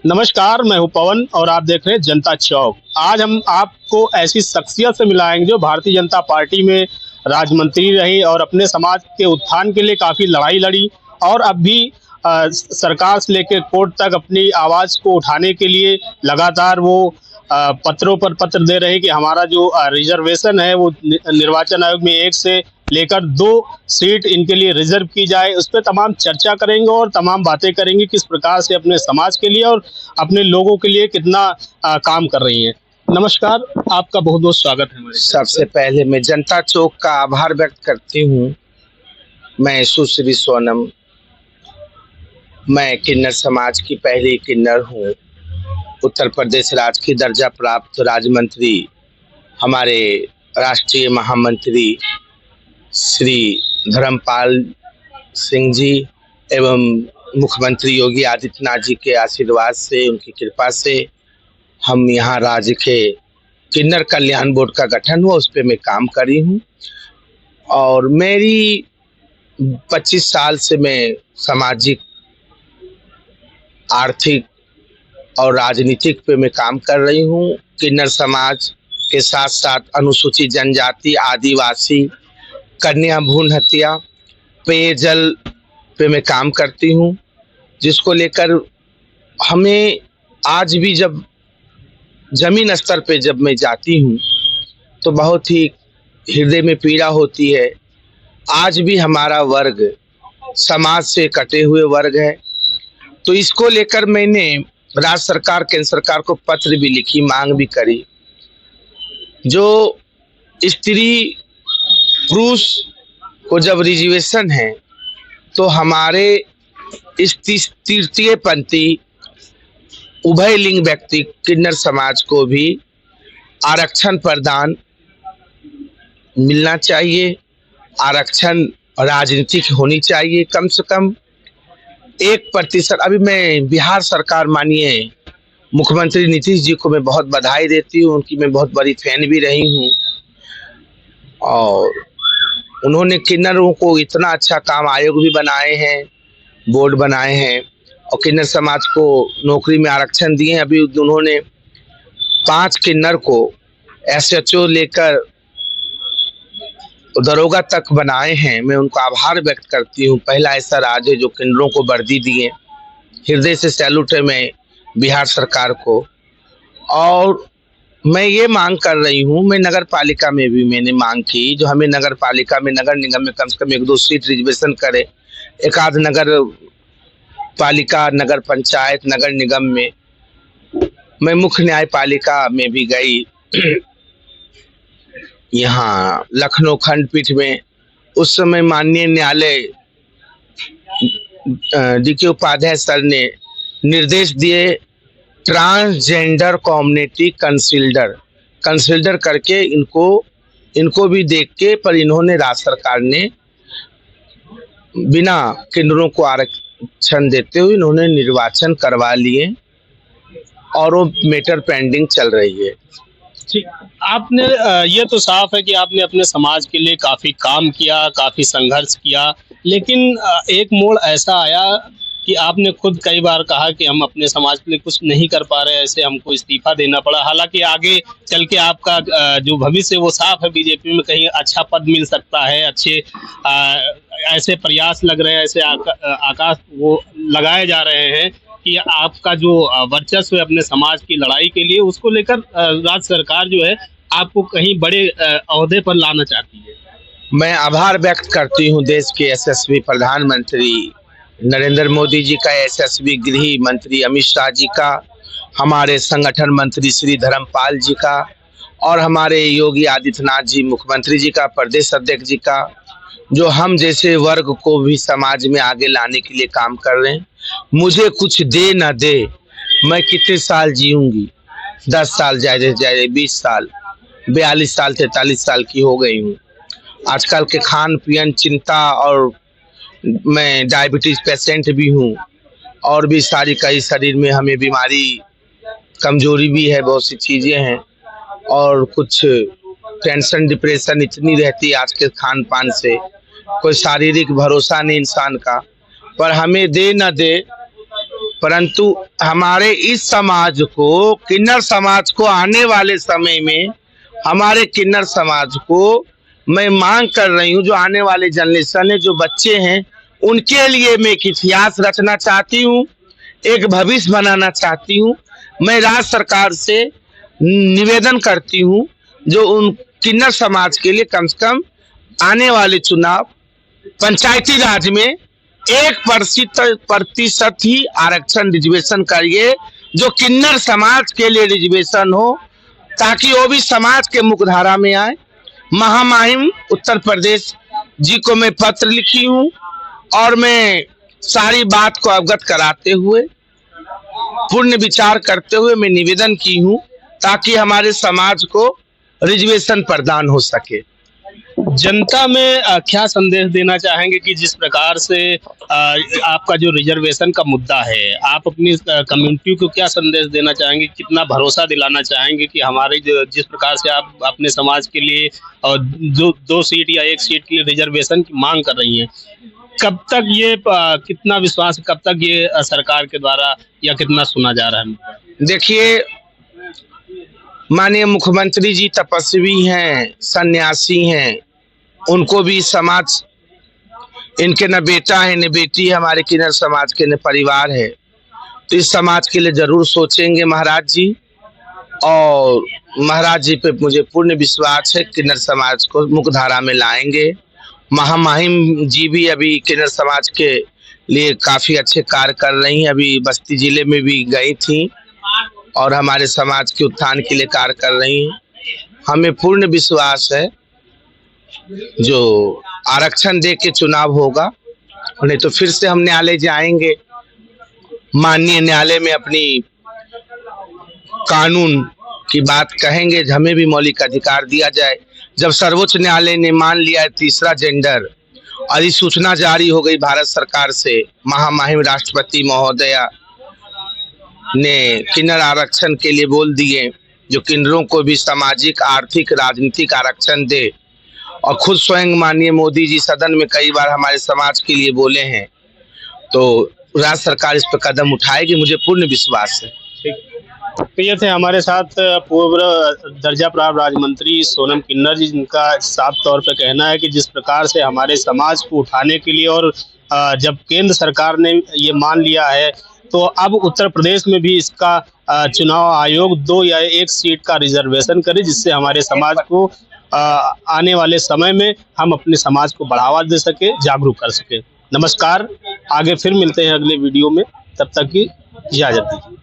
नमस्कार, मैं हूं पवन और आप देख रहे हैं जनता चौक। आज हम आपको ऐसी शख्सियत से मिलाएंगे जो भारतीय जनता पार्टी में राज्य मंत्री रही और अपने समाज के उत्थान के लिए काफ़ी लड़ाई लड़ी और अब भी सरकार से लेकर कोर्ट तक अपनी आवाज़ को उठाने के लिए लगातार वो पत्रों पर पत्र दे रहे हैं कि हमारा जो रिजर्वेशन है वो निर्वाचन आयोग में 1 से लेकर 2 सीट इनके लिए रिजर्व की जाए। उस पर तमाम चर्चा करेंगे और तमाम बातें करेंगे किस प्रकार से अपने समाज के लिए और अपने लोगों के लिए कितना काम कर रही हैं। नमस्कार, आपका बहुत बहुत स्वागत है हमारे। सबसे पहले मैं जनता चौक का आभार व्यक्त करती हूँ। मैं सुश्री सोनम, मैं किन्नर समाज की पहली किन्नर हूँ। उत्तर प्रदेश राज्य की दर्जा प्राप्त राज्य मंत्री हमारे राष्ट्रीय महामंत्री श्री धर्मपाल सिंह जी एवं मुख्यमंत्री योगी आदित्यनाथ जी के आशीर्वाद से, उनकी कृपा से हम यहाँ राज्य के किन्नर कल्याण बोर्ड का गठन हुआ, उस पर मैं काम करी हूँ। और मेरी 25 साल से मैं सामाजिक, आर्थिक और राजनीतिक पे मैं काम कर रही हूँ। किन्नर समाज के साथ साथ अनुसूचित जनजाति, आदिवासी, कन्या भ्रूण हत्या, पेयजल पे मैं काम करती हूँ, जिसको लेकर हमें आज भी जब जमीन स्तर पे जब मैं जाती हूँ तो बहुत ही हृदय में पीड़ा होती है। आज भी हमारा वर्ग समाज से कटे हुए वर्ग है। तो इसको लेकर मैंने राज्य सरकार, केंद्र सरकार को पत्र भी लिखी, मांग भी करी। जो स्त्री पुरुष को जब रिजर्वेशन है तो हमारे इस तृतीय पंथी उभय लिंग व्यक्ति किन्नर समाज को भी आरक्षण प्रदान मिलना चाहिए। आरक्षण राजनीतिक होनी चाहिए। कम से कम 1%। अभी मैं बिहार सरकार, माननीय मुख्यमंत्री नीतीश जी को मैं बहुत बधाई देती हूँ, उनकी मैं बहुत बड़ी फैन भी रही हूँ। और उन्होंने किन्नरों को इतना अच्छा काम आयोग भी बनाए हैं, बोर्ड बनाए हैं और किन्नर समाज को नौकरी में आरक्षण दिए हैं। अभी उन्होंने 5 किन्नर को SHO लेकर दरोगा तक बनाए हैं। मैं उनको आभार व्यक्त करती हूँ। पहला ऐसा राज्य है जो किन्नरों को वर्दी दिए। हृदय से सैल्यूट है मैं बिहार सरकार को। और मैं ये मांग कर रही हूँ, मैं नगर पालिका में भी मैंने मांग की, जो हमें नगर पालिका में, नगर निगम में कम से कम 1-2 सीट रिजर्वेशन करे। एक आध नगर पालिका, नगर पंचायत, नगर निगम में। मैं मुख्य न्यायपालिका में भी गई, यहाँ लखनऊ खंडपीठ में। उस समय माननीय न्यायालय DK उपाध्याय सर ने निर्देश दिए, ट्रांसजेंडर कम्युनिटी कंसिडर करके इनको भी देख के, पर इन्होंने, राज्य सरकार ने बिना किन्नरों को आरक्षण देते हुए इन्होंने निर्वाचन करवा लिए और वो मैटर पेंडिंग चल रही है। ठीक, आपने ये तो साफ है कि आपने अपने समाज के लिए काफ़ी काम किया, काफ़ी संघर्ष किया, लेकिन एक मोड़ ऐसा आया कि आपने खुद कई बार कहा कि हम अपने समाज के लिए कुछ नहीं कर पा रहे, ऐसे हमको इस्तीफा देना पड़ा। हालांकि आगे चल के आपका जो भविष्य वो साफ है, बीजेपी में कहीं अच्छा पद मिल सकता है, अच्छे ऐसे प्रयास लग रहे हैं, ऐसे आकाश वो लगाए जा रहे हैं कि आपका जो वर्चस्व है अपने समाज की लड़ाई के लिए, उसको लेकर राज्य सरकार जो है आपको कहीं बड़े ओहदे पर लाना चाहती है। मैं आभार व्यक्त करती हूँ देश के यशस्वी प्रधानमंत्री नरेंद्र मोदी जी का, यशस्वी गृह मंत्री अमित शाह जी का, हमारे संगठन मंत्री श्री धर्मपाल जी का और हमारे योगी आदित्यनाथ जी मुख्यमंत्री जी का, प्रदेश अध्यक्ष जी का, जो हम जैसे वर्ग को भी समाज में आगे लाने के लिए काम कर रहे हैं। मुझे कुछ दे न दे, मैं कितने साल जीऊंगी, 10 साल जाए 20 साल, 42 साल 43 साल की हो गई हूँ। आजकल के खान पीन, चिंता, और मैं डायबिटीज पेशेंट भी हूँ और भी सारी कई शरीर में हमें बीमारी, कमजोरी भी है, बहुत सी चीज़ें हैं और कुछ टेंशन, डिप्रेशन इतनी रहती है आज के खान पान से, कोई शारीरिक भरोसा नहीं इंसान का। पर हमें दे न दे, परंतु हमारे इस समाज को, किन्नर समाज को, आने वाले समय में हमारे किन्नर समाज को मैं मांग कर रही हूँ, जो आने वाले जनरेशन है, जो बच्चे हैं, उनके लिए मैं एक इतिहास रचना चाहती हूँ, एक भविष्य बनाना चाहती हूँ। मैं राज्य सरकार से निवेदन करती हूँ, जो उन किन्नर समाज के लिए कम से कम आने वाले चुनाव पंचायती राज में 1% ही आरक्षण रिजर्वेशन करिए, जो किन्नर समाज के लिए रिजर्वेशन हो, ताकि वो भी समाज के मुख्यधारा में आए। महामहिम उत्तर प्रदेश जी को मैं पत्र लिखी हूँ और मैं सारी बात को अवगत कराते हुए, पूर्ण विचार करते हुए मैं निवेदन की हूँ, ताकि हमारे समाज को रिजर्वेशन प्रदान हो सके। जनता में क्या संदेश देना चाहेंगे कि जिस प्रकार से आपका जो रिजर्वेशन का मुद्दा है, आप अपनी कम्युनिटी को क्या संदेश देना चाहेंगे, कितना भरोसा दिलाना चाहेंगे कि हमारे जिस प्रकार से आप अपने समाज के लिए और दो सीट या 1 सीट के लिए रिजर्वेशन की मांग कर रही हैं, कब तक ये कितना विश्वास, कब तक ये सरकार के द्वारा या कितना सुना जा रहा है? देखिए, माननीय मुख्यमंत्री जी तपस्वी हैं, सन्यासी हैं, उनको भी समाज, इनके न बेटा है न बेटी है, हमारे किन्नर समाज के न परिवार है, तो इस समाज के लिए जरूर सोचेंगे महाराज जी। और महाराज जी पे मुझे पूर्ण विश्वास है, किन्नर समाज को मुख्यधारा में लाएंगे। महामहिम जी भी अभी किन्नर समाज के लिए काफी अच्छे कार्य कर रही हैं, अभी बस्ती जिले में भी गई थी और हमारे समाज के उत्थान के लिए कार्य कर रही हैं। हमें पूर्ण विश्वास है, जो आरक्षण दे के चुनाव होगा, नहीं तो फिर से हम न्यायालय जाएंगे, माननीय न्यायालय में अपनी कानून की बात कहेंगे, हमें भी मौलिक अधिकार दिया जाए। जब सर्वोच्च न्यायालय ने मान लिया है तीसरा जेंडर, अधिसूचना जारी हो गई भारत सरकार से, महामहिम राष्ट्रपति महोदया ने किन्नर आरक्षण के लिए बोल दिए, जो किन्नरों को भी सामाजिक, आर्थिक, राजनीतिक आरक्षण दे, और खुद स्वयं माननीय मोदी जी सदन में कई बार हमारे समाज के लिए बोले हैं, तो राज्य सरकार इस पर कदम उठाएगी, मुझे पूर्ण विश्वास है। तो ये थे हमारे साथ पूर्व दर्जा प्राप्त राज्य मंत्री सोनम किन्नर जी, जिनका साफ तौर पर कहना है कि जिस प्रकार से हमारे समाज को उठाने के लिए और जब केंद्र सरकार ने ये मान लिया है, तो अब उत्तर प्रदेश में भी इसका चुनाव आयोग 2 या 1 सीट का रिजर्वेशन करे, जिससे हमारे समाज को आने वाले समय में हम अपने समाज को बढ़ावा दे सके, जागरूक कर सके। नमस्कार, आगे फिर मिलते हैं अगले वीडियो में, तब तक की इजाजत दीजिए।